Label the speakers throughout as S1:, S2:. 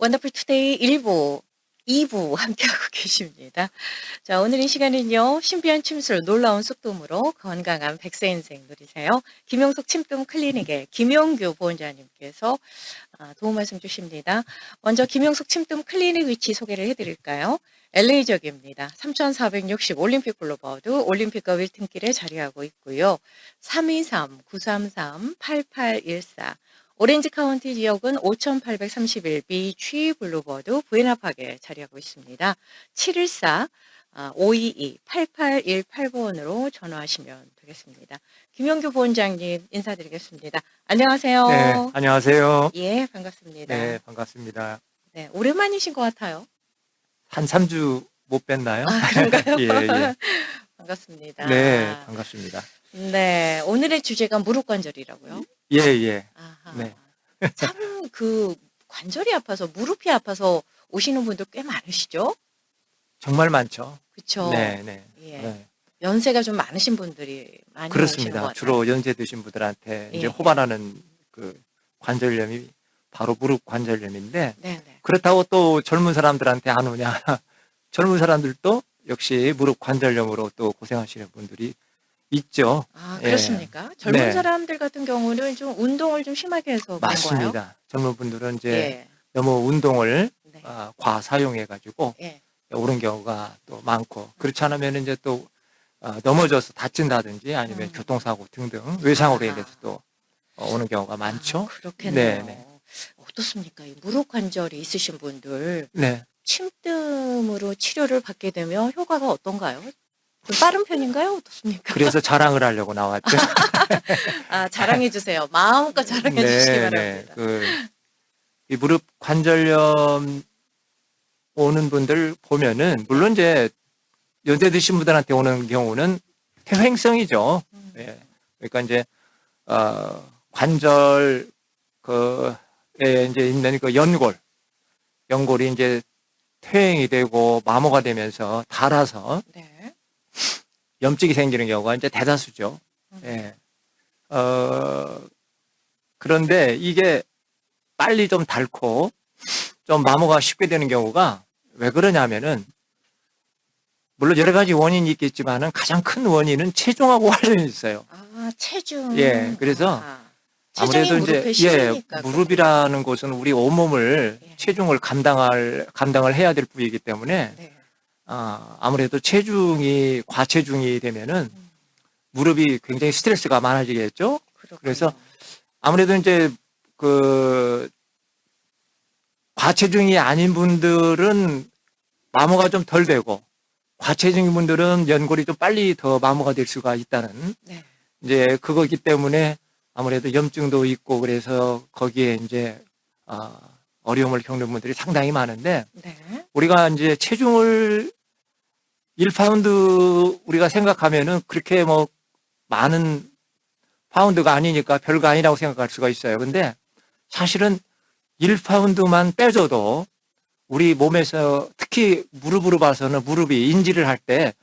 S1: 원더풀 투데이 1부, 2부 함께하고 계십니다. 자, 오늘 이 시간은요, 신비한 침술, 놀라운 쑥뜸으로 건강한 100세 인생 누리세요. 김용석 침뜸 클리닉의 김용규 보원자님께서 도움 말씀 주십니다. 먼저 김용석 침뜸 클리닉 위치 소개를 해드릴까요? LA 지역입니다. 3460 올림픽 블루버드 올림픽과 윌튼길에 자리하고 있고요. 323-933-8814 오렌지 카운티 지역은 5831B G 블루버드 부에나파크에 자리하고 있습니다. 714-522-8818번으로 전화하시면 되겠습니다. 김용규 부원장님 인사드리겠습니다.
S2: 네,
S1: 안녕하세요.
S2: 안녕하세요.
S1: 예, 반갑습니다.
S2: 네, 반갑습니다.
S1: 네, 오랜만이신 것 같아요.
S2: 한 3주 못 뵀나요?
S1: 그런가요?
S2: 예, 예.
S1: 반갑습니다.
S2: 네, 반갑습니다.
S1: 네, 오늘의 주제가 무릎 관절이라고요?
S2: 예, 예.
S1: 아하.
S2: 네.
S1: 참 그 관절이 아파서 무릎이 아파서 오시는 분들 꽤 많으시죠?
S2: 정말 많죠.
S1: 그쵸?
S2: 네, 네.
S1: 예.
S2: 네.
S1: 연세가 좀 많으신 분들이 많이 오시는 것
S2: 그렇습니다.
S1: 같아요.
S2: 주로 연세 드신 분들한테
S1: 예,
S2: 이제
S1: 예.
S2: 호반하는 그 관절염이 바로 무릎 관절염인데,
S1: 네네.
S2: 그렇다고 또 젊은 사람들한테 안 오냐. 젊은 사람들도 역시 무릎 관절염으로 또 고생하시는 분들이 있죠. 예.
S1: 그렇습니까? 젊은
S2: 네.
S1: 사람들 같은 경우는 좀 운동을 좀 심하게 해서 그런 거예요?
S2: 맞습니다. 젊은 분들은 이제
S1: 예.
S2: 너무 운동을
S1: 네.
S2: 과사용해가지고
S1: 예.
S2: 오는 경우가 또 많고, 그렇지 않으면 이제 또 넘어져서 다친다든지 아니면 교통사고 등등 외상으로
S1: 아하.
S2: 인해서 또 오는 경우가 많죠.
S1: 그렇겠네요.
S2: 네, 네.
S1: 어떻습니까? 이 무릎 관절이 있으신 분들
S2: 네.
S1: 침뜸으로 치료를 받게 되면 효과가 어떤가요? 좀 빠른 편인가요? 어떻습니까?
S2: 그래서 자랑을 하려고 나왔죠.
S1: 자랑해 주세요. 마음껏 자랑해 주시기 바랍니다.
S2: 이 무릎 관절염 오는 분들 보면은, 물론 이제 연세 드신 분들한테 오는 경우는 퇴행성이죠. 예. 그러니까 이제 관절 에 이제 있는 그 연골이 이제 퇴행이 되고 마모가 되면서 닳아서
S1: 네.
S2: 염증이 생기는 경우가 이제 대다수죠. 예. 그런데 이게 빨리 좀 닳고 좀 마모가 쉽게 되는 경우가 왜 그러냐면은, 물론 여러 가지 원인이 있겠지만은 가장 큰 원인은 체중하고 관련이 있어요.
S1: 체중.
S2: 예, 그래서
S1: 체중이
S2: 아무래도
S1: 무릎에
S2: 이제
S1: 실리니까
S2: 무릎이라는 곳은 우리 온몸을
S1: 예.
S2: 체중을 감당을 해야 될 부위이기 때문에
S1: 네.
S2: 아무래도 과체중이 되면은 무릎이 굉장히 스트레스가 많아지겠죠.
S1: 그렇군요.
S2: 그래서 아무래도 이제 과체중이 아닌 분들은 마모가 좀 덜 되고, 과체중인 분들은 연골이 좀 빨리 더 마모가 될 수가 있다는,
S1: 네.
S2: 이제 그거기 때문에 아무래도 염증도 있고, 그래서 거기에 이제 어려움을 겪는 분들이 상당히 많은데,
S1: 네.
S2: 우리가 이제 체중을 1파운드 우리가 생각하면은 그렇게 뭐 많은 파운드가 아니니까 별거 아니라고 생각할 수가 있어요. 근데 사실은 1파운드만 빼줘도 우리 몸에서, 특히 무릎으로 봐서는, 무릎이 인지를 할 때,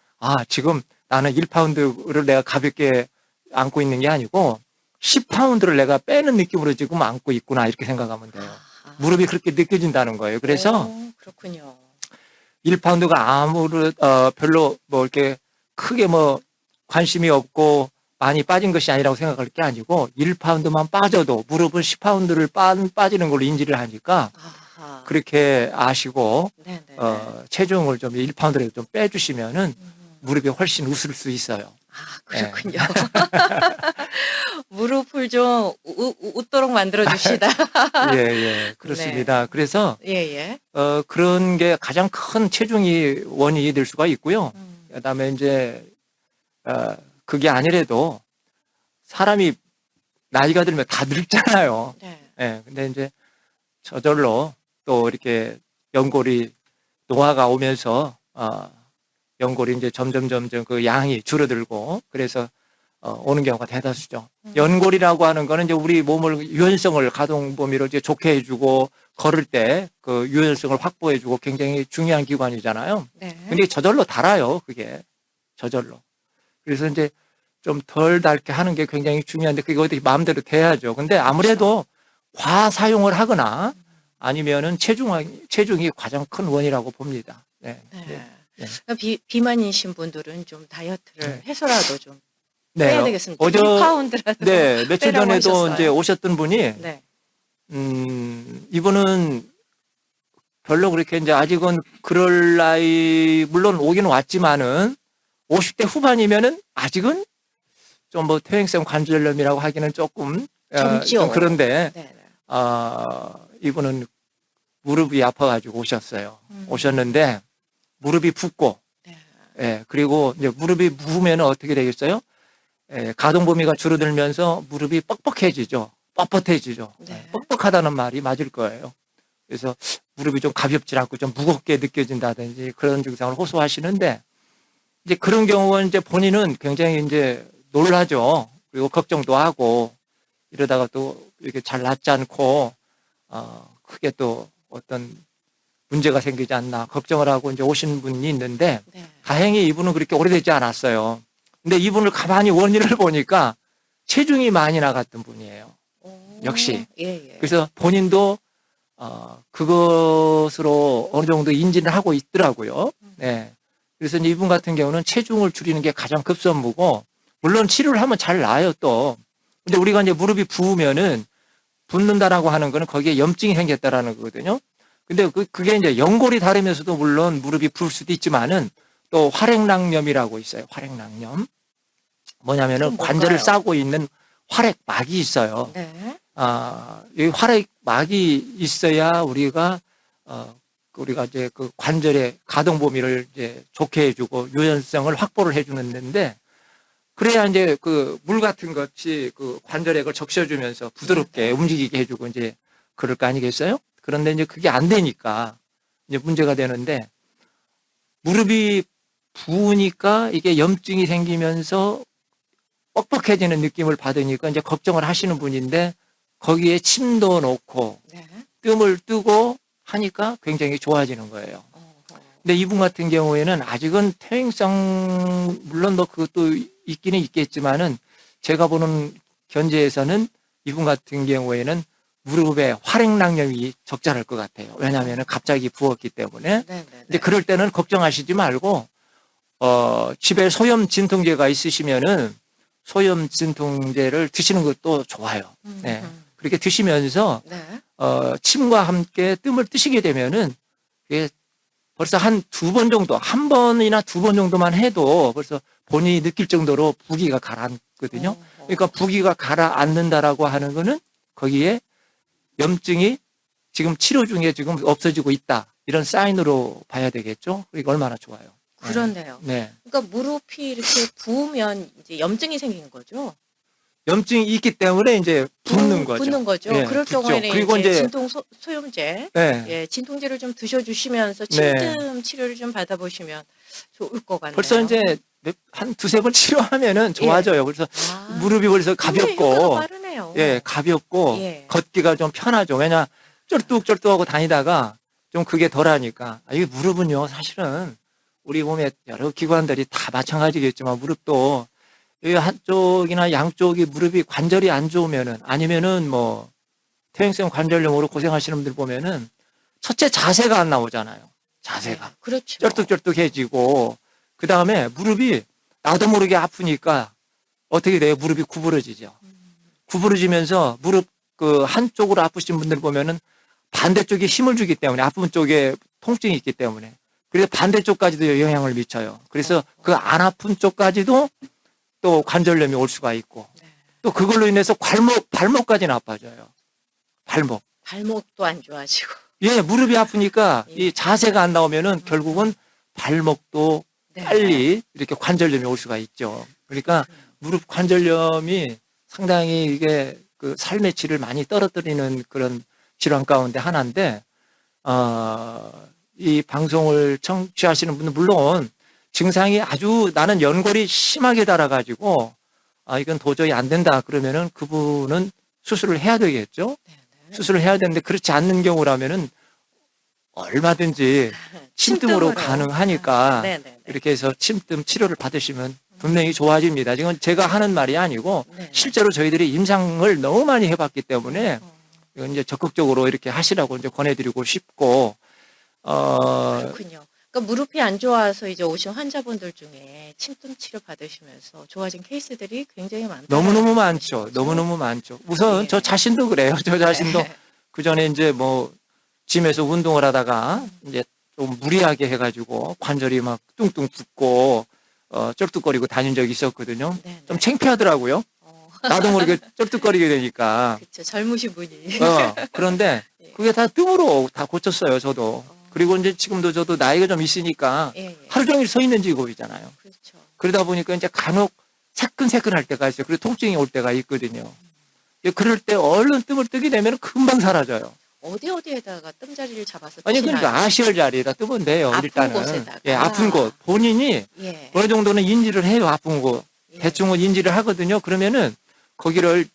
S2: 지금 나는 1파운드를 내가 가볍게 안고 있는 게 아니고 10파운드를 내가 빼는 느낌으로 지금 안고 있구나, 이렇게 생각하면 돼요. 무릎이 그렇게 느껴진다는 거예요. 그래서
S1: 그렇군요.
S2: 1파운드가 별로 뭐 이렇게 크게 뭐 관심이 없고 많이 빠진 것이 아니라고 생각할 게 아니고, 1파운드만 빠져도 무릎은 10파운드를 빠지는 걸로 인지를 하니까 그렇게 아시고
S1: 네네.
S2: 체중을 좀 1파운드라도 좀 빼주시면은 무릎이 훨씬 웃을 수 있어요.
S1: 그렇군요. 무릎을 좀 웃도록 만들어 줍시다.
S2: 예, 예, 그렇습니다. 그래서
S1: 예.
S2: 그런 게 가장 큰 체중이 원인이 될 수가 있고요. 그다음에 이제 그게 아니래도 사람이 나이가 들면 다 늙잖아요.
S1: 네.
S2: 예, 근데 이제 저절로 또 이렇게 연골이 노화가 오면서 연골이 이제 점점 그 양이 줄어들고, 그래서 오는 경우가 대다수죠. 연골이라고 하는 거는 이제 우리 몸을 유연성을 가동 범위로 이제 좋게 해주고, 걸을 때 그 유연성을 확보해주고 굉장히 중요한 기관이잖아요.
S1: 네.
S2: 근데 저절로 닳아요, 그게. 저절로. 그래서 이제 좀 덜 닳게 하는 게 굉장히 중요한데, 그게 어떻게 마음대로 돼야죠. 근데 아무래도 과사용을 하거나 아니면은 체중이 가장 큰 원이라고 봅니다. 네.
S1: 네.
S2: 네.
S1: 그러니까 비만이신 분들은 좀 다이어트를 해서라도 좀
S2: 네.
S1: 빼야 되겠습니다.
S2: 어제
S1: 1파운드라도
S2: 네, 며칠
S1: 빼라고
S2: 전에도
S1: 하셨어요.
S2: 이제 오셨던 분이
S1: 네.
S2: 이분은 별로 그렇게 이제 아직은 그럴 나이 물론 오기는 왔지만은 50대 후반이면은 아직은 좀 뭐 퇴행성 관절염이라고 하기는 조금
S1: 젊죠.
S2: 좀 그런데
S1: 네.
S2: 이분은 무릎이 아파가지고 오셨어요.
S1: 음.
S2: 오셨는데 무릎이 붓고
S1: 네.
S2: 예, 그리고 이제 무릎이 부으면 어떻게 되겠어요? 예, 가동 범위가 줄어들면서 무릎이 뻑뻑해지죠. 뻣뻣해지죠.
S1: 네.
S2: 예, 뻑뻑하다는 말이 맞을 거예요. 그래서 무릎이 좀 가볍지 않고 좀 무겁게 느껴진다든지 그런 증상을 호소하시는데 이제 그런 경우는 이제 본인은 굉장히 이제 놀라죠. 그리고 걱정도 하고 이러다가 또 이렇게 잘 낫지 않고 크게 또 어떤 문제가 생기지 않나 걱정을 하고 이제 오신 분이 있는데
S1: 네.
S2: 다행히 이분은 그렇게 오래되지 않았어요. 근데 이분을 가만히 원인을 보니까 체중이 많이 나갔던 분이에요.
S1: 오.
S2: 역시.
S1: 예.
S2: 그래서 본인도 그것으로 어느 정도 인지를 하고 있더라고요. 네. 그래서 이분 같은 경우는 체중을 줄이는 게 가장 급선무고 물론 치료를 하면 잘 나아요 또. 근데 우리가 이제 무릎이 부으면은 붓는다라고 하는 거는 거기에 염증이 생겼다라는 거거든요. 근데 그게 이제 연골이 다르면서도 물론 무릎이 부을 수도 있지만은 또 활액낭염이라고 있어요. 활액낭염. 뭐냐면은
S1: 그건
S2: 관절을
S1: 뭘까요?
S2: 싸고 있는 활액막이 있어요.
S1: 네.
S2: 이 활액막이 있어야 우리가 이제 그 관절의 가동 범위를 이제 좋게 해주고 유연성을 확보를 해주는 데인데 그래야 이제 그 물 같은 것이 그 관절액을 적셔주면서 부드럽게 움직이게 해주고 이제 그럴 거 아니겠어요? 그런데 이제 그게 안 되니까 이제 문제가 되는데 무릎이 부으니까 이게 염증이 생기면서 뻑뻑해지는 느낌을 받으니까 이제 걱정을 하시는 분인데 거기에 침도 놓고
S1: 네.
S2: 뜸을 뜨고 하니까 굉장히 좋아지는 거예요.
S1: 어허.
S2: 근데 이분 같은 경우에는 아직은 퇴행성 물론 뭐 그것도 있기는 있겠지만은 제가 보는 견지에서는 이분 같은 경우에는 무릎에 활액낭염이 적절할 것 같아요. 왜냐하면 갑자기 부었기 때문에.
S1: 네.
S2: 근데 그럴 때는 걱정하시지 말고 집에 소염 진통제가 있으시면은 소염 진통제를 드시는 것도 좋아요. 네. 그렇게 드시면서
S1: 네.
S2: 침과 함께 뜸을 뜨시게 되면은 이게 벌써 한 2번 정도, 1번이나 2번 정도만 해도 벌써 본인이 느낄 정도로 부기가 가라앉거든요. 그러니까 부기가 가라앉는다라고 하는 거는 거기에 염증이 지금 치료 중에 지금 없어지고 있다. 이런 사인으로 봐야 되겠죠. 그러니까 얼마나 좋아요.
S1: 그렇네요.
S2: 네.
S1: 그러니까 무릎이 이렇게 부으면 이제 염증이 생기는 거죠.
S2: 염증이 있기 때문에 이제 붓는 거죠.
S1: 붓는 거죠.
S2: 네,
S1: 그럴
S2: 붓죠.
S1: 경우에는
S2: 그리고
S1: 이제
S2: 이제
S1: 진통 소염제,
S2: 네.
S1: 예, 진통제를 좀 드셔주시면서
S2: 네.
S1: 침뜸 치료를 좀 받아보시면 좋을 것 같네요.
S2: 벌써 이제 한 2-3번 치료하면은 좋아져요. 그래서 무릎이 벌써
S1: 굉장히 효과가
S2: 가볍고,
S1: 빠르네요.
S2: 예, 가볍고
S1: 예.
S2: 걷기가 좀 편하죠. 왜냐 쩔뚝쩔뚝하고 다니다가 좀 그게 덜하니까. 이게 무릎은요, 사실은 우리 몸의 여러 기관들이 다 마찬가지겠지만 무릎도 이 한쪽이나 양쪽이 무릎이 관절이 안 좋으면은 아니면은 뭐 퇴행성 관절염으로 고생하시는 분들 보면은 첫째 자세가 안 나오잖아요. 자세가.
S1: 네, 그렇죠.
S2: 쩔뚝쩔뚝해지고 그 다음에 무릎이 나도 모르게 아프니까 어떻게 돼요? 무릎이 구부러지죠. 구부러지면서 무릎 그 한쪽으로 아프신 분들 보면은 반대쪽에 힘을 주기 때문에 아픈 쪽에 통증이 있기 때문에 그래서 반대쪽까지도 영향을 미쳐요. 그래서 그 안 아픈 쪽까지도 또 관절염이 올 수가 있고
S1: 네.
S2: 또 그걸로 인해서 발목까지 나빠져요.
S1: 발목도 안 좋아지고.
S2: 예, 무릎이 아프니까
S1: 예.
S2: 이 자세가 안 나오면은 결국은 발목도
S1: 네.
S2: 빨리 이렇게 관절염이 올 수가 있죠. 그러니까 무릎 관절염이 상당히 이게 그 삶의 질을 많이 떨어뜨리는 그런 질환 가운데 하나인데, 이 방송을 청취하시는 분은 물론 증상이 아주 나는 연골이 심하게 달아가지고, 이건 도저히 안 된다 그러면은 그분은 수술을 해야 되겠죠. 수술을 해야 되는데 그렇지 않는 경우라면은 얼마든지 침뜸으로 가능하니까 이렇게 해서 침뜸 치료를 받으시면 분명히 좋아집니다. 지금 제가 하는 말이 아니고 실제로 저희들이 임상을 너무 많이 해봤기 때문에 이건 이제 적극적으로 이렇게 하시라고 이제 권해드리고 싶고,
S1: 그렇군요. 그러니까 무릎이 안 좋아서 이제 오신 환자분들 중에 침뜸 치료 받으시면서 좋아진 케이스들이 굉장히 많다라는
S2: 너무너무
S1: 말씀이신
S2: 많죠.
S1: 거죠?
S2: 너무너무 많죠. 우선
S1: 예.
S2: 저 자신도 그래요. 저 자신도
S1: 네.
S2: 그 전에 이제 뭐 짐에서 운동을 하다가
S1: 음.
S2: 이제 좀 무리하게 해가지고 관절이 막 뚱뚱 붓고 쩔뚝거리고 다닌 적이 있었거든요.
S1: 네,
S2: 좀
S1: 네.
S2: 창피하더라고요. 나도 모르게 쩔뚝거리게 되니까.
S1: 그쵸. 젊으신 분이.
S2: 그런데
S1: 예.
S2: 그게 다 뜸으로 다 고쳤어요, 저도.
S1: 어.
S2: 그리고 이제 지금도 저도 나이가 좀 있으니까
S1: 예, 예.
S2: 하루 종일 서 있는 직업이잖아요.
S1: 그렇죠.
S2: 그러다 보니까 이제 간혹 새끈새끈할 때가 있어요. 그리고 통증이 올 때가 있거든요. 그럴 때 얼른 뜸을 뜨게 되면 금방 사라져요.
S1: 어디에다가 뜸자리를 잡아서
S2: 아니,
S1: 뜨시나요?
S2: 그러니까 아시얼 자리에다 뜨면 돼요,
S1: 아픈
S2: 일단은.
S1: 곳에다가.
S2: 예, 아픈 곳. 본인이
S1: 예.
S2: 어느 정도는 인지를 해요, 아픈 곳.
S1: 예.
S2: 대충은 인지를 하거든요. 그러면은 거기를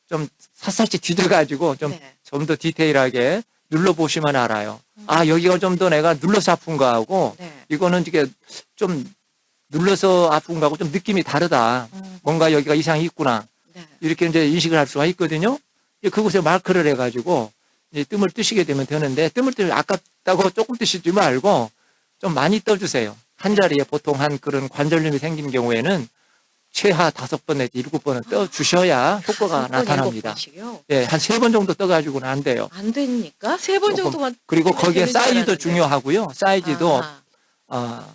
S2: 좀 샅샅이 뒤져가지고 좀
S1: 네.
S2: 더 디테일하게 눌러보시면 알아요. 아, 여기가 좀 더 내가 눌러서 아픈 거하고
S1: 네.
S2: 이거는 이게 좀 눌러서 아픈 거하고 좀 느낌이 다르다. 뭔가 여기가 이상이 있구나.
S1: 네.
S2: 이렇게 이제 인식을 할 수가 있거든요. 그곳에 마크를 해가지고 이제 뜸을 뜨시게 되면 되는데 뜸을 뜨면 아깝다고 조금 뜨시지 말고 좀 많이 떠주세요. 한 자리에 보통 한 그런 관절염이 생긴 경우에는 최하 5번 내지 7번은 떠주셔야 효과가
S1: 5번,
S2: 나타납니다.
S1: 7번씩이요?
S2: 예, 한 3번 정도 떠가지고는 안 돼요.
S1: 안 됩니까? 3번
S2: 조금.
S1: 정도만.
S2: 그리고
S1: 뜨면
S2: 거기에
S1: 되는 줄
S2: 사이즈도
S1: 알았는데.
S2: 중요하고요. 사이즈도
S1: 아하.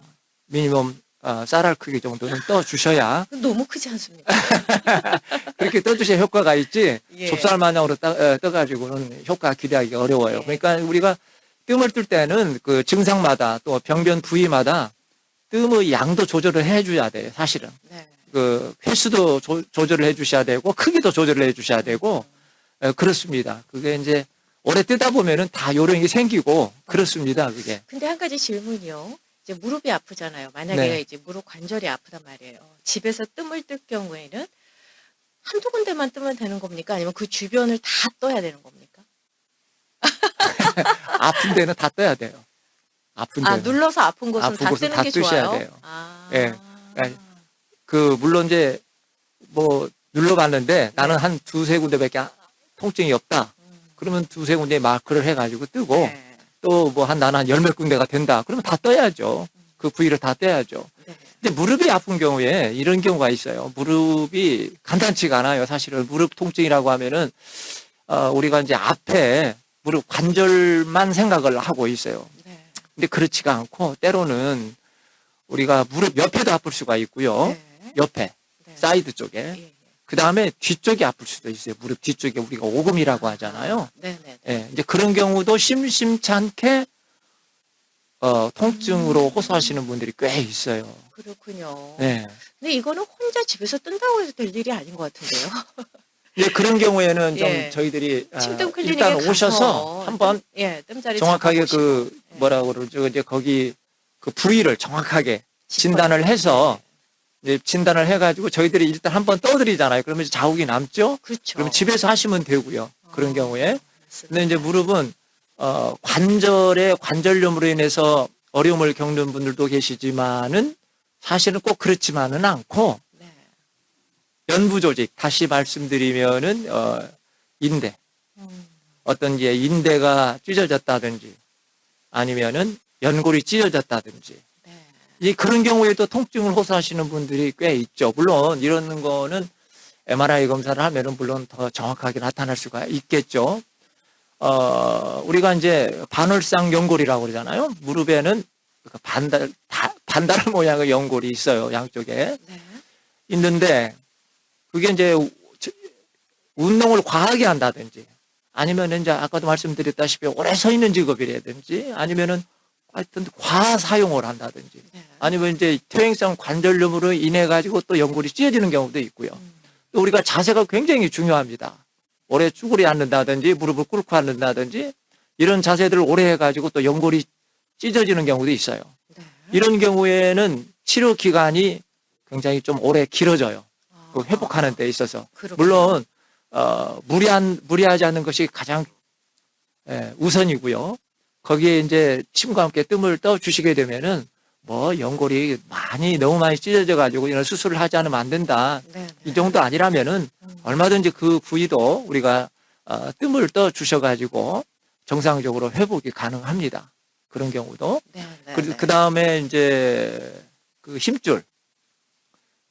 S2: 미니멈 쌀알 크기 정도는 떠주셔야
S1: 너무 크지 않습니까?
S2: 그렇게 떠주셔야 효과가 있지
S1: 예.
S2: 좁쌀 마냥으로 떠가지고는 효과 기대하기 어려워요.
S1: 예.
S2: 그러니까 우리가 뜸을 뜰 때는 그 증상마다 또 병변 부위마다 뜸의 양도 조절을 해줘야 돼요. 사실은
S1: 네.
S2: 그 횟수도 조절을 해주셔야 되고 크기도 조절을 해주셔야 되고 그렇습니다. 그게 이제 오래 뜨다 보면은 다 요령이 생기고 그렇습니다. 그게.
S1: 근데 한 가지 질문이요. 이제 무릎이 아프잖아요. 만약에
S2: 네.
S1: 이제 무릎 관절이 아프단 말이에요. 집에서 뜸을 뜰 경우에는 한두 군데만 뜨면 되는 겁니까? 아니면 그 주변을 다 떠야 되는 겁니까?
S2: 아픈 데는 다 떠야 돼요. 아픈 데는.
S1: 눌러서 아픈 곳은
S2: 아픈
S1: 다
S2: 곳은
S1: 뜨는
S2: 다
S1: 게
S2: 뜨셔야
S1: 좋아요?
S2: 돼요.
S1: 아.
S2: 예. 그러니까 물론 이제 뭐 눌러봤는데 나는 한 두세 군데밖에 통증이 없다. 그러면 두세 군데 마크를 해가지고 뜨고
S1: 네.
S2: 또 뭐 나는 한 열 몇 군데가 된다. 그러면 다 떠야죠. 그 부위를 다 떼야죠.
S1: 네.
S2: 근데 무릎이 아픈 경우에 이런 경우가 있어요. 무릎이 간단치가 않아요. 사실은 무릎 통증이라고 하면은 우리가 이제 앞에 무릎 관절만 생각을 하고 있어요.
S1: 네.
S2: 근데 그렇지가 않고 때로는 우리가 무릎 옆에도 아플 수가 있고요.
S1: 네.
S2: 옆에
S1: 네.
S2: 사이드 쪽에.
S1: 예, 예.
S2: 그 다음에 뒤쪽에 아플 수도 있어요. 무릎 뒤쪽에 우리가 오금이라고 하잖아요.
S1: 네네.
S2: 예, 이제 그런 경우도 심심찮게 통증으로 호소하시는 분들이 꽤 있어요.
S1: 그렇군요.
S2: 네.
S1: 근데 이거는 혼자 집에서 뜬다고 해서 될 일이 아닌 것 같은데요.
S2: 예, 그런 경우에는 좀
S1: 예.
S2: 저희들이
S1: 침뜸 클리닉에
S2: 일단
S1: 가서
S2: 오셔서 한번
S1: 뜸자리
S2: 정확하게
S1: 잡아보시고.
S2: 그
S1: 예.
S2: 뭐라고 그러죠? 이제 거기 그 부위를 정확하게 진단을 해서 이제 진단을 해가지고 저희들이 일단 한번 떠드리잖아요. 그러면 이제 자국이 남죠?
S1: 그렇죠.
S2: 그럼 집에서 하시면 되고요. 그런 경우에.
S1: 맞습니다.
S2: 근데 이제 무릎은 관절의 관절염으로 인해서 어려움을 겪는 분들도 계시지만은 사실은 꼭 그렇지만은 않고
S1: 네.
S2: 연부 조직 다시 말씀드리면은 인대 어떤 게 인대가 찢어졌다든지 아니면은 연골이 찢어졌다든지
S1: 네.
S2: 이 그런 경우에도 통증을 호소하시는 분들이 꽤 있죠. 물론 이런 거는 MRI 검사를 하면은 물론 더 정확하게 나타날 수가 있겠죠. 우리가 이제 반월상 연골이라고 그러잖아요. 무릎에는 반달 모양의 연골이 있어요. 양쪽에.
S1: 네.
S2: 있는데 그게 이제 운동을 과하게 한다든지 아니면 이제 아까도 말씀드렸다시피 오래 서 있는 직업이라든지 아니면은 하여튼 과사용을 한다든지
S1: 네.
S2: 아니면 이제 퇴행성 관절염으로 인해 가지고 또 연골이 찢어지는 경우도 있고요. 또 우리가 자세가 굉장히 중요합니다. 오래 쭈그리 앉는다든지 무릎을 꿇고 앉는다든지 이런 자세들을 오래 해가지고 또 연골이 찢어지는 경우도 있어요.
S1: 네.
S2: 이런 경우에는 치료 기간이 굉장히 좀 오래 길어져요. 그 회복하는 데 있어서.
S1: 그렇군요.
S2: 물론 무리하지 않는 것이 가장 우선이고요. 거기에 이제 침과 함께 뜸을 떠 주시게 되면은 뭐 연골이 너무 많이 찢어져 가지고 이런 수술을 하지 않으면 안 된다.
S1: 네.
S2: 이 정도 아니라면은 얼마든지 그 부위도 우리가 뜸을 떠 주셔가지고 정상적으로 회복이 가능합니다. 그런 경우도.
S1: 네, 네,
S2: 그리고
S1: 네.
S2: 그 다음에 이제 그 힘줄,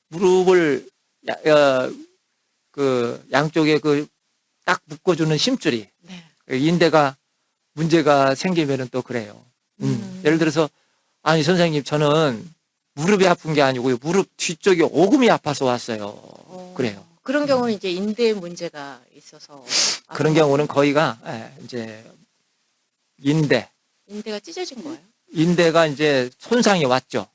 S2: 무릎을 그 양쪽에 그 딱 묶어주는 힘줄이
S1: 네.
S2: 인대가 문제가 생기면은 또 그래요. 예를 들어서 아니 선생님 저는 무릎이 아픈 게 아니고요. 무릎 뒤쪽에 오금이 아파서 왔어요. 그래요.
S1: 그런 경우는 이제 인대 문제가 있어서
S2: 그런 경우는 거의가 이제
S1: 인대가 찢어진 거예요.
S2: 인대가 이제 손상이 왔죠.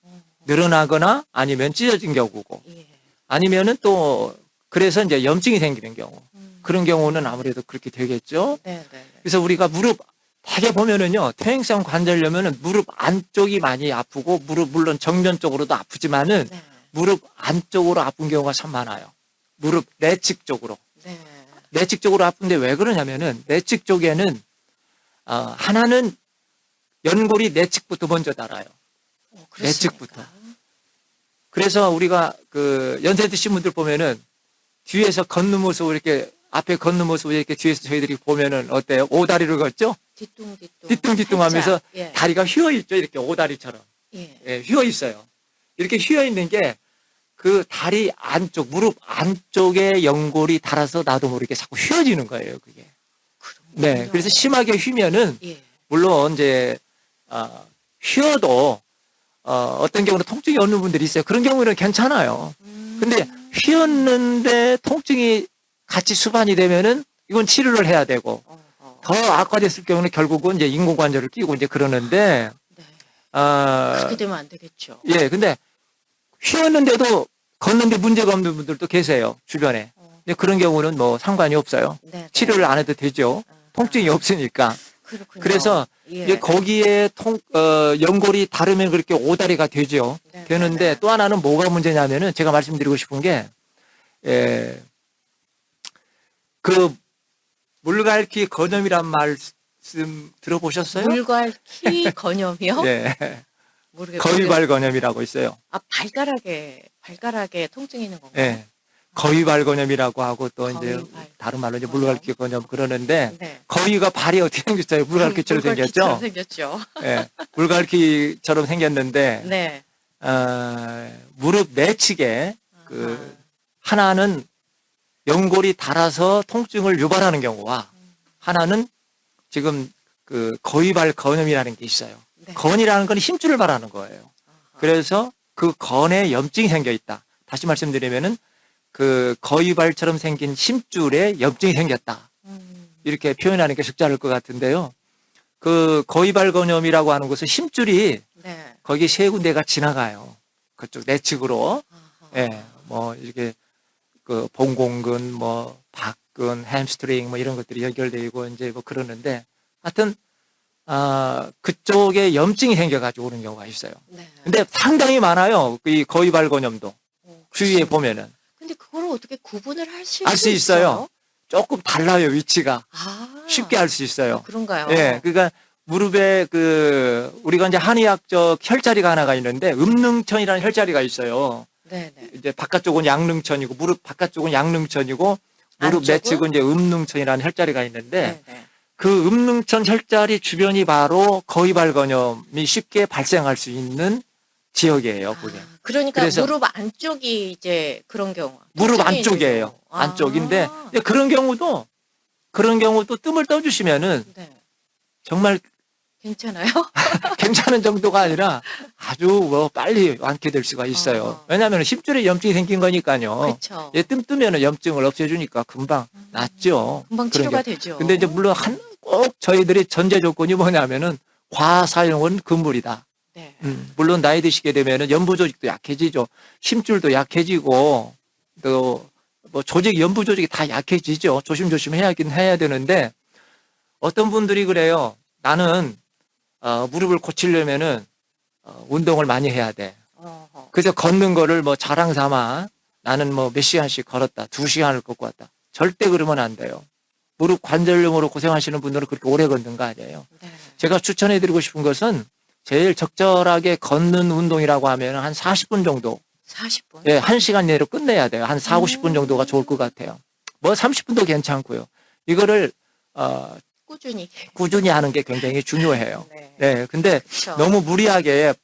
S2: 늘어나거나 아니면 찢어진 경우고
S1: 예.
S2: 아니면은 또 그래서 이제 염증이 생기는 경우 그런 경우는 아무래도 그렇게 되겠죠.
S1: 네, 네, 네.
S2: 그래서 우리가 무릎 되게 보면은요 퇴행성 관절염은 무릎 안쪽이 많이 아프고 무릎 물론 정면 쪽으로도 아프지만은
S1: 네.
S2: 무릎 안쪽으로 아픈 경우가 참 많아요. 무릎 내측 쪽으로.
S1: 네.
S2: 내측 쪽으로 아픈데 왜 그러냐면은 내측 쪽에는 하나는 연골이 내측부터 먼저 달아요.
S1: 그렇습니까?
S2: 내측부터. 그래서 우리가 그 연세 드신 분들 보면은 뒤에서 걷는 모습 이렇게 앞에 걷는 모습 이렇게 뒤에서 저희들이 보면은 어때요? 오다리를 걷죠? 뒤뚱뒤뚱 하면서
S1: 예.
S2: 다리가 휘어 있죠. 이렇게 오다리처럼.
S1: 예.
S2: 예, 휘어 있어요. 이렇게 휘어 있는 게 그 다리 안쪽, 무릎 안쪽에 연골이 달아서 나도 모르게 자꾸 휘어지는 거예요, 그게. 네.
S1: 그렇군요.
S2: 그래서 심하게 휘면은
S1: 예.
S2: 물론 이제 휘어도 어떤 경우는 통증이 없는 분들이 있어요. 그런 경우는 괜찮아요. 근데 휘었는데 통증이 같이 수반이 되면은 이건 치료를 해야 되고 더 악화됐을 경우는 결국은 이제 인공관절을 끼고 이제 그러는데
S1: 네.
S2: 아,
S1: 그렇게 되면 안 되겠죠.
S2: 예, 근데 휘었는데도 걷는데 문제가 없는 분들도 계세요, 주변에. 근데 그런 경우는 뭐 상관이 없어요.
S1: 네,
S2: 치료를 안 해도 되죠. 통증이 없으니까.
S1: 그렇군요.
S2: 그래서
S1: 예.
S2: 이제 거기에 연골이 다르면 그렇게 오다리가 되죠.
S1: 네,
S2: 되는데
S1: 네, 네.
S2: 또 하나는 뭐가 문제냐면은 제가 말씀드리고 싶은 게, 그 물갈퀴 건염이란 말씀 들어보셨어요?
S1: 물갈퀴 건염이요?
S2: 예.
S1: 모르겠어요.
S2: 거위발 건염이라고 있어요.
S1: 발가락에 통증이 있는 건가요?
S2: 예. 거위발 건염이라고 하고 또 이제
S1: 거위발
S2: 다른 말로 이제
S1: 건염.
S2: 물갈퀴 건염 그러는데
S1: 네.
S2: 거위가 발이 어떻게 생겼어요? 물갈퀴처럼
S1: 물갈퀴처럼
S2: 생겼죠?
S1: 생겼죠.
S2: 예. 물갈퀴처럼 생겼는데
S1: 네.
S2: 무릎 내측에 그 하나는 연골이 닳아서 통증을 유발하는 경우와 하나는 지금 그 거위발 건염이라는 게 있어요.
S1: 네.
S2: 건이라는 건 힘줄을 말하는 거예요.
S1: 아하.
S2: 그래서 그 건에 염증이 생겨 있다. 다시 말씀드리면은 그 거위발처럼 생긴 힘줄에 염증이 생겼다. 이렇게 표현하는 게 적절할 것 같은데요. 그 거위발 건염이라고 하는 것은 힘줄이
S1: 네.
S2: 거기 세 군데가 지나가요. 그쪽 내측으로.
S1: 아하.
S2: 예, 뭐 이렇게 그 봉공근, 뭐 박근, 햄스트링 뭐 이런 것들이 연결되고 이제 뭐 그러는데 하여튼 그쪽에 염증이 생겨가지고 오는 경우가 있어요.
S1: 네.
S2: 근데 상당히 많아요. 이 거위발 건염도 주위에
S1: 그렇습니다.
S2: 보면은
S1: 근데 그걸 어떻게 구분을 하실
S2: 알 수 있어요. 조금 달라요 위치가.
S1: 아,
S2: 쉽게 알 수 있어요.
S1: 그런가요?
S2: 예, 그러니까 무릎에 그 우리가 이제 한의학적 혈자리가 하나가 있는데 음릉천이라는 혈자리가 있어요.
S1: 네네.
S2: 이제 바깥쪽은 양릉천이고 무릎 바깥쪽은 양릉천이고 무릎
S1: 안쪽은?
S2: 내측은 이제 음릉천이라는 혈자리가 있는데
S1: 네네.
S2: 그 음릉천 혈자리 주변이 바로 거위발 건염이 쉽게 발생할 수 있는 지역이에요. 그게.
S1: 그러니까
S2: 그래서
S1: 무릎 안쪽이 이제 그런 경우.
S2: 무릎
S1: 통증이
S2: 안쪽이에요.
S1: 있는 경우.
S2: 안쪽인데 그런 경우도 뜸을 떠주시면은
S1: 네.
S2: 정말
S1: 괜찮아요?
S2: 괜찮은 정도가 아니라 아주 뭐 빨리 완쾌될 수가 있어요. 왜냐하면 힘줄에 염증이 생긴 거니까요.
S1: 그렇죠.
S2: 예, 뜸 뜨면은 염증을 없애주니까 금방 낫죠.
S1: 금방
S2: 그런
S1: 치료가
S2: 게.
S1: 되죠.
S2: 근데 이제 물론 꼭 저희들이 전제 조건이 뭐냐면은 과사용은 금물이다.
S1: 네.
S2: 물론 나이 드시게 되면은 연부 조직도 약해지죠. 힘줄도 약해지고 또 뭐 조직, 연부 조직이 다 약해지죠. 조심조심 해야 되는데 어떤 분들이 그래요. 나는 무릎을 고치려면은 운동을 많이 해야 돼.
S1: 어허.
S2: 그래서 걷는 거를 뭐 자랑 삼아 나는 뭐 몇 시간씩 걸었다. 2시간을 걷고 왔다. 절대 그러면 안 돼요. 무릎 관절염으로 고생하시는 분들은 그렇게 오래 걷는 거 아니에요.
S1: 네.
S2: 제가 추천해 드리고 싶은 것은 제일 적절하게 걷는 운동이라고 하면 한 40분 정도.
S1: 40분?
S2: 예, 1시간 내로 끝내야 돼요. 한 4, 50분 정도가 좋을 것 같아요. 뭐 30분도 괜찮고요. 이거를 어,
S1: 꾸준히.
S2: 꾸준히 하는 게 굉장히 중요해요.
S1: 네.
S2: 네, 근데
S1: 그쵸.
S2: 너무 무리하게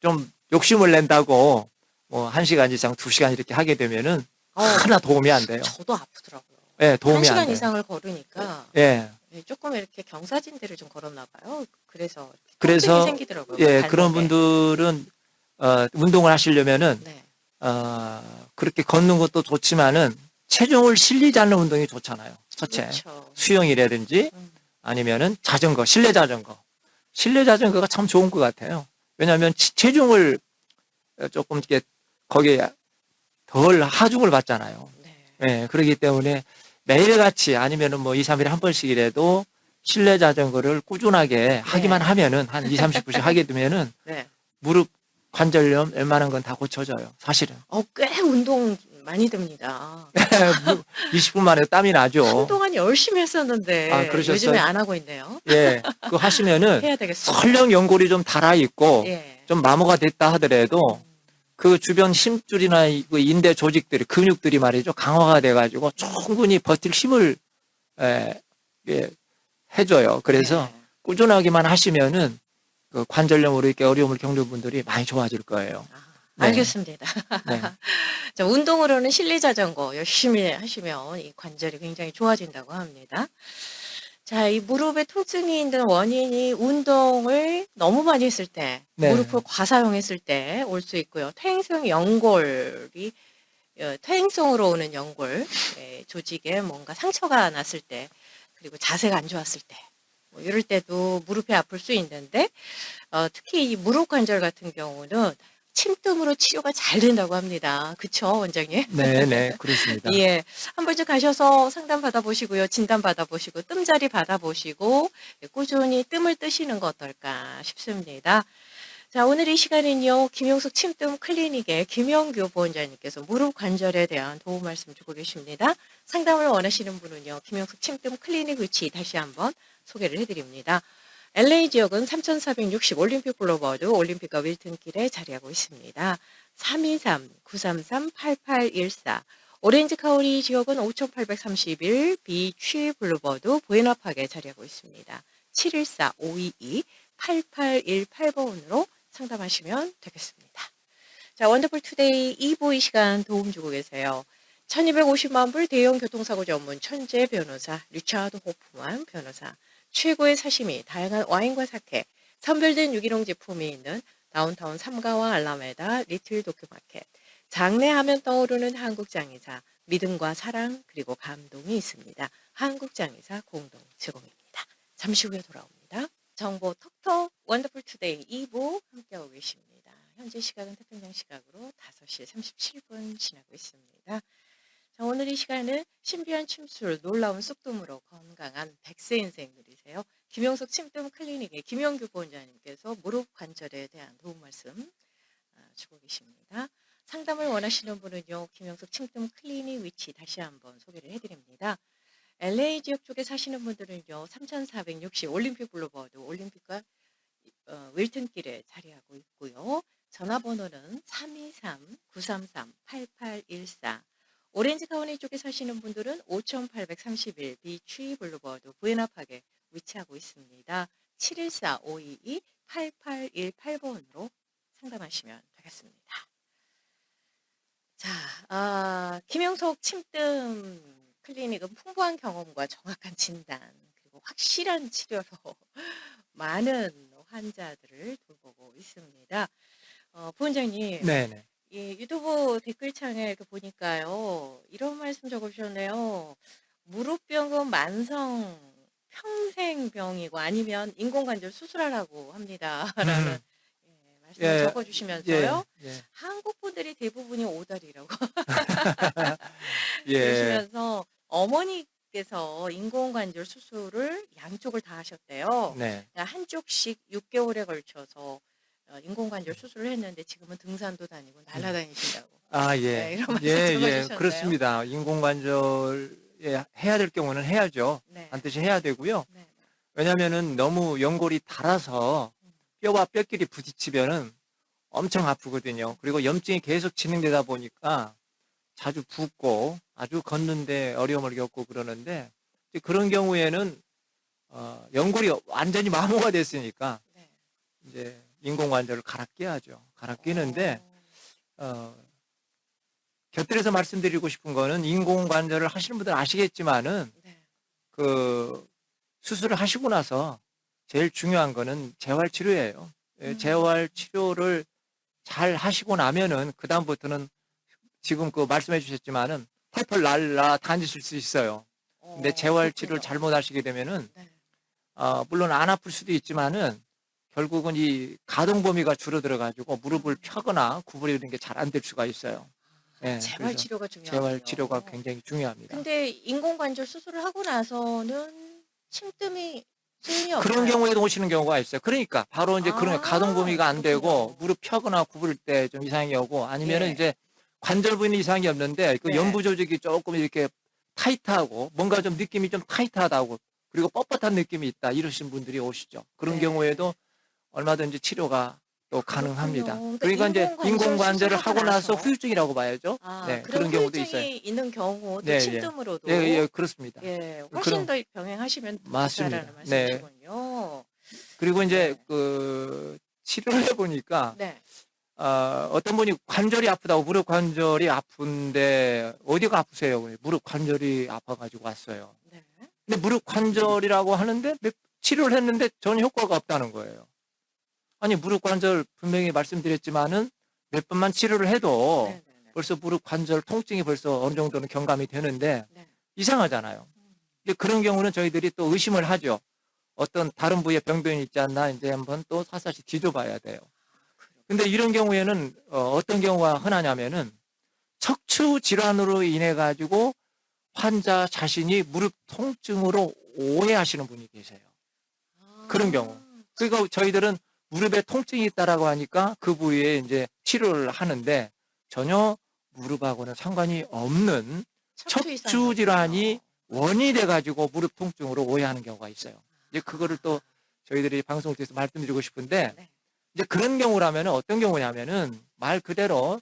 S2: 좀 욕심을 낸다고 뭐 1시간 이상, 2시간 이렇게 하게 되면은 하나 도움이 안 돼요.
S1: 저도 아프더라고요.
S2: 예, 도움이 안
S1: 1시간
S2: 돼요.
S1: 이상을 걸으니까
S2: 예.
S1: 조금 이렇게 경사진대를 좀 걸었나 봐요. 그래서
S2: 그래서
S1: 통증이 생기더라고요.
S2: 예,
S1: 발목에.
S2: 그런 분들은 운동을 하시려면은
S1: 네.
S2: 그렇게 걷는 것도 좋지만은 체중을 실리지 않는 운동이 좋잖아요. 첫째.
S1: 그렇죠.
S2: 수영이라든지
S1: 음.
S2: 아니면은 자전거, 실내 자전거. 실내 자전거가 참 좋은 것 같아요. 왜냐하면 체중을 조금 이렇게 거기에 덜 하중을 받잖아요.
S1: 네.
S2: 예, 그렇기 때문에 매일같이 아니면은 뭐 2, 3일에 한 번씩이라도 실내 자전거를 꾸준하게 하기만 하면은 한 2, 30분씩 하게 되면은
S1: 네.
S2: 무릎 관절염 웬만한 건 다 고쳐져요. 사실은.
S1: 꽤 운동 많이 됩니다.
S2: 20분 만에 땀이 나죠.
S1: 한동안 열심히 했었는데
S2: 아, 그러셨어요?
S1: 요즘에 안 하고 있네요.
S2: 예, 그거 하시면은
S1: 해야 되겠습니다.
S2: 설령 연골이 좀 닳아 있고
S1: 예.
S2: 좀 마모가 됐다 하더라도 그 주변 힘줄이나 그 인대 조직들이 근육들이 말이죠 강화가 돼가지고 충분히 버틸 힘을 예, 해줘요. 그래서
S1: 네.
S2: 꾸준하게만 하시면은 그 관절염으로 이렇게 어려움을 겪는 분들이 많이 좋아질 거예요. 네.
S1: 알겠습니다.
S2: 네.
S1: 자, 운동으로는 실내 자전거 열심히 하시면 이 관절이 굉장히 좋아진다고 합니다. 자, 이 무릎에 통증이 있는 원인이 운동을 너무 많이 했을 때,
S2: 네.
S1: 무릎을 과사용했을 때 올 수 있고요. 퇴행성 연골이 퇴행성으로 오는 연골 조직에 뭔가 상처가 났을 때, 그리고 자세가 안 좋았을 때, 뭐 이럴 때도 무릎이 아플 수 있는데 특히 이 무릎 관절 같은 경우는 침뜸으로 치료가 잘 된다고 합니다. 그쵸, 원장님?
S2: 네, 그렇습니다.
S1: 예. 한 번쯤 가셔서 상담 받아보시고요. 진단 받아보시고, 뜸자리 받아보시고, 꾸준히 뜸을 뜨시는 거 어떨까 싶습니다. 자, 오늘 이 시간은요, 김용숙 침뜸 클리닉의 김영규 보원자님께서 무릎 관절에 대한 도움 말씀 주고 계십니다. 상담을 원하시는 분은요, 김용숙 침뜸 클리닉 위치 다시 한번 소개를 해드립니다. LA 지역은 3460 올림픽 블루버드 올림픽과 윌튼길에 자리하고 있습니다. 323-933-8814 오렌지 카운티 지역은 5831 비취 블루버드 보헤나팍에 자리하고 있습니다. 714-522-8818번으로 상담하시면 되겠습니다. 자, 원더풀 투데이 2부 이 시간 도움 주고 계세요. 1250만 불 대형 교통사고 전문 천재 변호사 리차드 호프만 변호사, 최고의 사시미, 다양한 와인과 사케, 선별된 유기농 제품이 있는 다운타운 삼가와 알라메다 리틀 도쿄마켓, 장래하면 떠오르는 한국장의사, 믿음과 사랑 그리고 감동이 있습니다. 한국장의사 공동 제공입니다. 잠시 후에 돌아옵니다. 정보 톡톡 원더풀 투데이 2부 함께하고 계십니다. 현재 시각은 태평양 시각으로 5시 37분 지나고 있습니다. 자, 오늘 이 시간은 신비한 침술, 놀라운 쑥뜸으로 건강한 100세 인생 누리세요. 김용석 침뜸 클리닉의 김영규 보원자님께서 무릎 관절에 대한 도움 말씀 주고 계십니다. 상담을 원하시는 분은요, 김용석 침뜸 클리닉 위치 다시 한번 소개를 해드립니다. LA 지역 쪽에 사시는 분들은요, 3460 올림픽 블루버드 올림픽과 윌튼길에 자리하고 있고요. 전화번호는 323-933-8814 오렌지 카운티 쪽에 사시는 분들은 5831 비취 블루버드 부에나팍에 위치하고 있습니다. 714-522-8818번으로 상담하시면 되겠습니다. 자, 김용석 침뜸 클리닉은 풍부한 경험과 정확한 진단, 그리고 확실한 치료로 많은 환자들을 돌보고 있습니다. 부원장님,
S2: 네네.
S1: 예, 유튜브 댓글창에 이렇게 보니까요, 이런 말씀 적어주셨네요. 무릎병은 만성 평생병이고 아니면 인공관절 수술하라고 합니다. 라는 말씀을
S2: 예,
S1: 적어주시면서요.
S2: 예.
S1: 한국 분들이 대부분이 오다리라고
S2: 예.
S1: 그러시면서 어머니께서 인공관절 수술을 양쪽을 다 하셨대요.
S2: 네.
S1: 그러니까 한쪽씩 6개월에 걸쳐서 인공관절 수술을 했는데 지금은 등산도 다니고 날아다니신다고.
S2: 아, 예.
S1: 네, 이런 말씀
S2: 예,
S1: 적어주셨네요.
S2: 그렇습니다. 인공관절 해야 될 경우는 해야죠.
S1: 네.
S2: 반드시 해야 되고요.
S1: 네.
S2: 왜냐면은 너무 연골이 닳아서 뼈와 뼈끼리 부딪히면은 엄청 아프거든요. 그리고 염증이 계속 진행되다 보니까 자주 붓고 아주 걷는데 어려움을 겪고 그러는데 그런 경우에는 연골이 완전히 마모가 됐으니까
S1: 네.
S2: 이제 인공관절을 갈아 끼야죠. 갈아 끼는데 곁들여서 말씀드리고 싶은 거는 인공관절을 하시는 분들 아시겠지만은
S1: 네.
S2: 그 수술을 하시고 나서 제일 중요한 거는 재활 치료예요. 재활 치료를 잘 하시고 나면은 그다음부터는 지금 그 말씀해 주셨지만은 펄펄 날라 다니실 수 있어요. 근데 재활 치료를
S1: 그렇군요.
S2: 잘못 하시게 되면은
S1: 네.
S2: 물론 안 아플 수도 있지만은 결국은 이 가동 범위가 줄어들어 가지고 무릎을 펴거나 구부리는 게 잘 안 될 수가 있어요. 예,
S1: 재활
S2: 그래서
S1: 치료가
S2: 재활 치료가
S1: 중요하군요.
S2: 굉장히 중요합니다.
S1: 근데 인공관절 수술을 하고 나서는 침뜸이 소용이
S2: 그런
S1: 없나요?
S2: 경우에도 오시는 경우가 있어요. 그러니까 바로 이제 그런 가동 범위가 안 되고
S1: 그렇군요.
S2: 무릎 펴거나 구부릴 때 좀 이상이 오고 아니면은
S1: 예.
S2: 이제 관절 부위는 이상이 없는데 그
S1: 네.
S2: 연부 조직이 조금 이렇게 타이트하고 뭔가 좀 느낌이 좀 타이트하다고 그리고 뻣뻣한 느낌이 있다 이러신 분들이 오시죠. 그런
S1: 네.
S2: 경우에도 얼마든지 치료가 또 가능합니다.
S1: 그렇군요.
S2: 그러니까 이제 인공관절을 하고 나서
S1: 나서
S2: 후유증이라고 봐야죠. 네,
S1: 그런
S2: 그런 경우도 있어요.
S1: 후유증이 있는 경우 또
S2: 네, 예.
S1: 침뜸으로도
S2: 예, 예, 그렇습니다.
S1: 훨씬
S2: 그런
S1: 더 병행하시면
S2: 맞습니다.
S1: 좋다라는
S2: 네.
S1: 말씀이시군요.
S2: 그리고 이제
S1: 네.
S2: 그 치료를 해 보니까
S1: 네.
S2: 어떤 분이 관절이 아프다고 무릎 관절이 아픈데 어디가 아프세요? 그래서 무릎 관절이 아파가지고 왔어요.
S1: 네.
S2: 근데 무릎 관절이라고 하는데 치료를 했는데 전혀 효과가 없다는 거예요. 아니 무릎 관절 분명히 말씀드렸지만은 몇 번만 치료를 해도
S1: 네네네.
S2: 벌써 무릎 관절 통증이 벌써 어느 정도는 경감이 되는데
S1: 네.
S2: 이상하잖아요. 이제 그런 경우는 저희들이 또 의심을 하죠. 어떤 다른 부위에 병변이 있지 않나 이제 한번 또 사사시 뒤져봐야 돼요. 근데 이런 경우에는 어떤 경우가 흔하냐면은 척추 질환으로 인해 가지고 환자 자신이 무릎 통증으로 오해하시는 분이 계세요. 그런 경우. 그러니까 저희들은 무릎에 통증이 있다라고 하니까 그 부위에 이제 치료를 하는데 전혀 무릎하고는 상관이 없는 척추 질환이 원인이 돼 가지고 무릎 통증으로 오해하는 경우가 있어요. 이제 그거를 또 저희들이 방송을 통해서 말씀드리고 싶은데
S1: 네.
S2: 이제 그런 경우라면 어떤 경우냐면은 말 그대로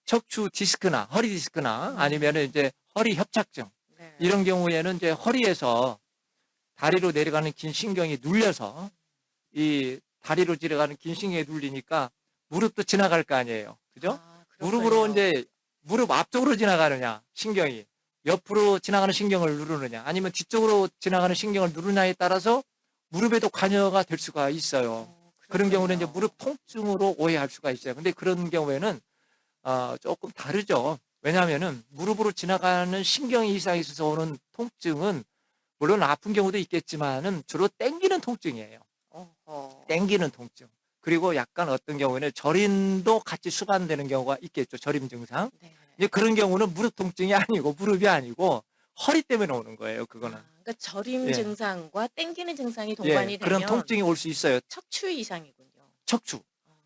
S2: 척추 디스크나 허리 디스크나 아니면은 이제 허리 협착증
S1: 네.
S2: 이런 경우에는 이제 허리에서 다리로 내려가는 긴 신경이 눌려서 이 다리로 지나가는 긴 신경이 눌리니까 무릎도 지나갈 거 아니에요. 그죠? 무릎으로 이제 무릎 앞쪽으로 지나가느냐 신경이 옆으로 지나가는 신경을 누르느냐 아니면 뒤쪽으로 지나가는 신경을 누르냐에 따라서 무릎에도 관여가 될 수가 있어요. 그런 경우는 이제 무릎 통증으로 오해할 수가 있어요. 근데 그런 경우에는 조금 다르죠. 왜냐하면은 무릎으로 지나가는 신경이 이상이 있어서 오는 통증은 물론 아픈 경우도 있겠지만은 주로 땡기는 통증이에요. 땡기는 통증. 그리고 약간 어떤 경우에는 저림도 같이 수반되는 경우가 있겠죠. 저림 증상.
S1: 네.
S2: 이제 그런 경우는 무릎 통증이 아니고 무릎이 아니고 허리 때문에 오는 거예요. 그거는.
S1: 그러니까 저림
S2: 예.
S1: 증상과 땡기는 증상이
S2: 예,
S1: 동반이
S2: 그런
S1: 되면
S2: 통증이 올 수 있어요.
S1: 척추 이상이군요.
S2: 척추.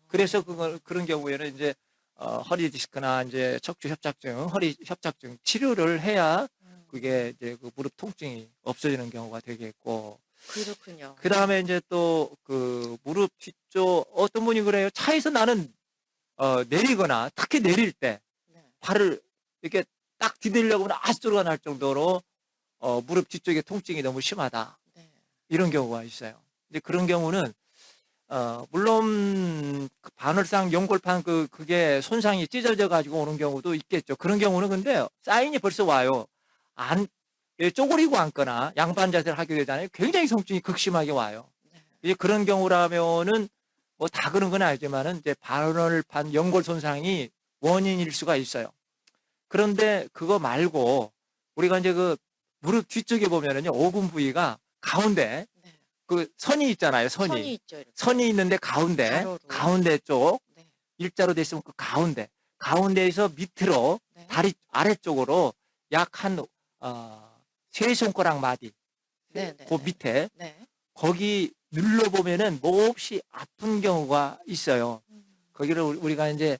S2: 그래서 그런 경우에는 이제 허리 디스크나 이제 척추 협착증, 허리 협착증 치료를 해야 그게 이제 그 무릎 통증이 없어지는 경우가 되겠고.
S1: 그렇군요.
S2: 그 다음에 이제 또 그 무릎 뒤쪽 어떤 분이 그래요. 차에서 나는 내리거나 특히 내릴 때
S1: 네.
S2: 발을 이렇게 딱 디딜려고 하면 소리가 날 정도로 무릎 뒤쪽에 통증이 너무 심하다.
S1: 네.
S2: 이런 경우가 있어요. 근데 그런 경우는 물론 그 반월상 연골판 그게 손상이 찢어져 가지고 오는 경우도 있겠죠. 그런 경우는 근데 사인이 벌써 와요. 쪼그리고 앉거나 양반 자세를 하게 되잖아요. 굉장히 통증이 극심하게 와요.
S1: 네.
S2: 이제 그런 경우라면은 뭐 다 그런 건 아니지만은 이제 반월판 연골 손상이 원인일 수가 있어요. 그런데 그거 말고 우리가 이제 그 무릎 뒤쪽에 보면은요. 오금 부위가 가운데
S1: 네.
S2: 그 선이 있잖아요.
S1: 선이 있죠. 이렇게.
S2: 선이 있는데 가운데 쪽
S1: 네.
S2: 일자로 돼 있으면 그 가운데에서 밑으로
S1: 네.
S2: 다리 아래쪽으로 약 한 세 손가락 마디
S1: 네, 네,
S2: 그
S1: 네.
S2: 밑에
S1: 네.
S2: 거기 눌러보면은 몹시 아픈 경우가 있어요. 거기를 우리가 이제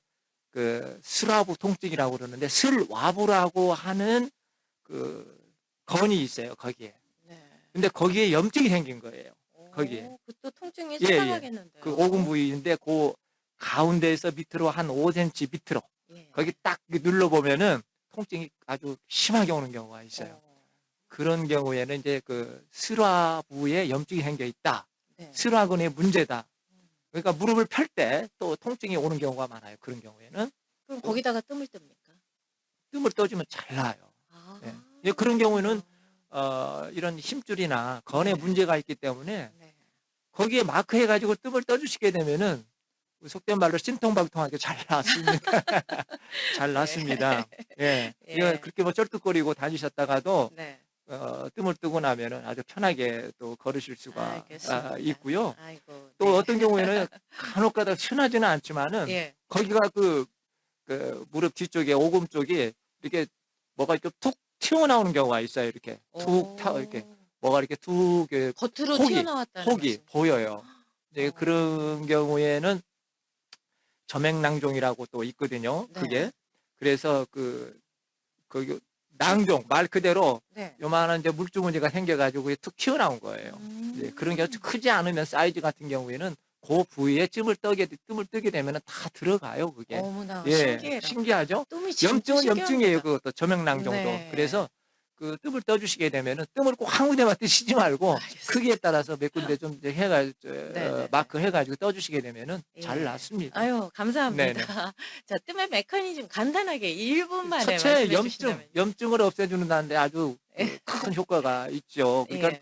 S2: 그 슬와부 통증이라고 그러는데 슬와부라고 하는 그 건이 있어요. 거기에.
S1: 네.
S2: 근데 거기에 염증이 생긴 거예요. 거기에.
S1: 그것도 통증이
S2: 예, 예.
S1: 상당하겠는데요.
S2: 그 오금 부위인데 그 가운데에서 밑으로 한 5cm 밑으로
S1: 예.
S2: 거기 딱 눌러보면은 통증이 아주 심하게 오는 경우가 있어요. 그런 경우에는 이제 그 슬화부에 염증이 생겨 있다.
S1: 네.
S2: 슬화근의 문제다.
S1: 음.
S2: 그러니까 무릎을 펼 때 또 통증이 오는 경우가 많아요. 그런 경우에는
S1: 그럼
S2: 또
S1: 거기다가 뜸을 뜹니까?
S2: 뜸을 떠주면 잘 나아요.
S1: 아
S2: 예. 예, 그런 경우에는
S1: 그렇군요.
S2: 이런 힘줄이나 건에
S1: 네.
S2: 문제가 있기 때문에
S1: 네.
S2: 거기에 마크해 가지고 뜸을 떠주시게 되면은 속된 말로 신통방통하게 잘 낫습니다. 잘
S1: 네.
S2: 낫습니다. 예. 이거
S1: 예.
S2: 그렇게 뭐 쩔뚝거리고 다니셨다가도
S1: 네.
S2: 뜸을 뜨고 나면은 아주 편하게 또 걸으실 수가
S1: 알겠습니다.
S2: 있고요.
S1: 아이고
S2: 또
S1: 네.
S2: 어떤 경우에는 간혹 가다 흔하지는 않지만은
S1: 예.
S2: 거기가 그 무릎 뒤쪽에 오금 쪽이 이렇게 뭐가 이렇게 툭 튀어나오는 경우가 있어요. 이렇게 이렇게
S1: 오.
S2: 뭐가 이렇게 툭
S1: 겉으로
S2: 혹이
S1: 튀어나왔다는
S2: 보여요.
S1: 말씀이시죠?
S2: 이제 그런 경우에는 점액낭종이라고 또 있거든요.
S1: 네.
S2: 그게 그래서 그 낭종 말 그대로
S1: 네.
S2: 요만한 이제 물주머니가 생겨가지고 툭 튀어나온 거예요. 이제 그런 게 아주
S1: 음.
S2: 크지 않으면 사이즈 같은 경우에는 그 부위에 뜸을 뜨게 되면은 다 들어가요, 그게.
S1: 어머나
S2: 예,
S1: 신기해라.
S2: 신기하죠?
S1: 뜸이 진짜
S2: 염증은 염증이에요,
S1: 신기합니다.
S2: 그것도 점액낭종도.
S1: 네.
S2: 그래서 그 뜸을 떠주시게 되면은 뜸을 꼭 한 군데만 뜨시지 말고
S1: 알겠습니다.
S2: 크기에 따라서 몇 군데 좀 이제
S1: 네네네.
S2: 마크 해가지고 떠주시게 되면은 잘
S1: 예.
S2: 낫습니다.
S1: 아유 감사합니다.
S2: 네네.
S1: 자 뜸의 메커니즘 간단하게 1분 만에
S2: 첫째
S1: 말씀해 주신다면요.
S2: 염증을 없애주는다는데 아주
S1: 예.
S2: 큰 효과가 있죠. 그러니까
S1: 예.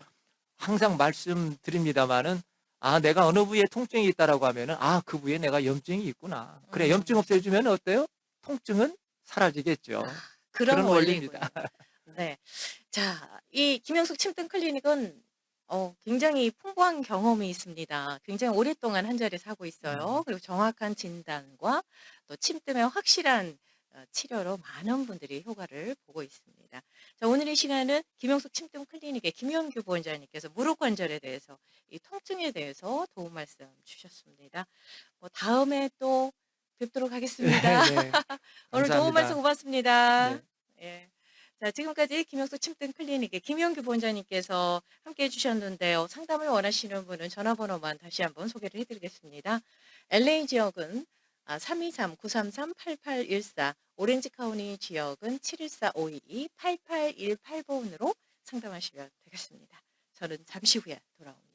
S2: 항상 말씀드립니다마는 아, 내가 어느 부위에 통증이 있다라고 하면은 아, 그 부위에 내가 염증이 있구나. 그래, 염증
S1: 음.
S2: 없애주면 어때요? 통증은 사라지겠죠.
S1: 그런
S2: 그런
S1: 원리군요.
S2: 원리입니다.
S1: 네. 자, 이 김영숙 침등 클리닉은 굉장히 풍부한 경험이 있습니다. 굉장히 오랫동안 한 자리에서 하고 있어요. 그리고 정확한 진단과 또 침뜸의 확실한 치료로 많은 분들이 효과를 보고 있습니다. 자, 오늘 이 시간은 김영숙 침등 클리닉의 김현규 보원장님께서 무릎 관절에 대해서 이 통증에 대해서 도움 말씀 주셨습니다. 뭐 다음에 또 뵙도록 하겠습니다.
S2: 네, 네.
S1: 오늘 좋은 말씀
S2: 감사합니다.
S1: 고맙습니다.
S2: 네.
S1: 예. 자, 지금까지 김영수 침등 클리닉의 김영규 본장님께서 함께 해주셨는데요. 상담을 원하시는 분은 전화번호만 다시 한번 소개를 해드리겠습니다. LA 지역은 323-933-8814, 오렌지 카운티 지역은 714-522-8818번으로 상담하시면 되겠습니다. 저는 잠시 후에 돌아옵니다.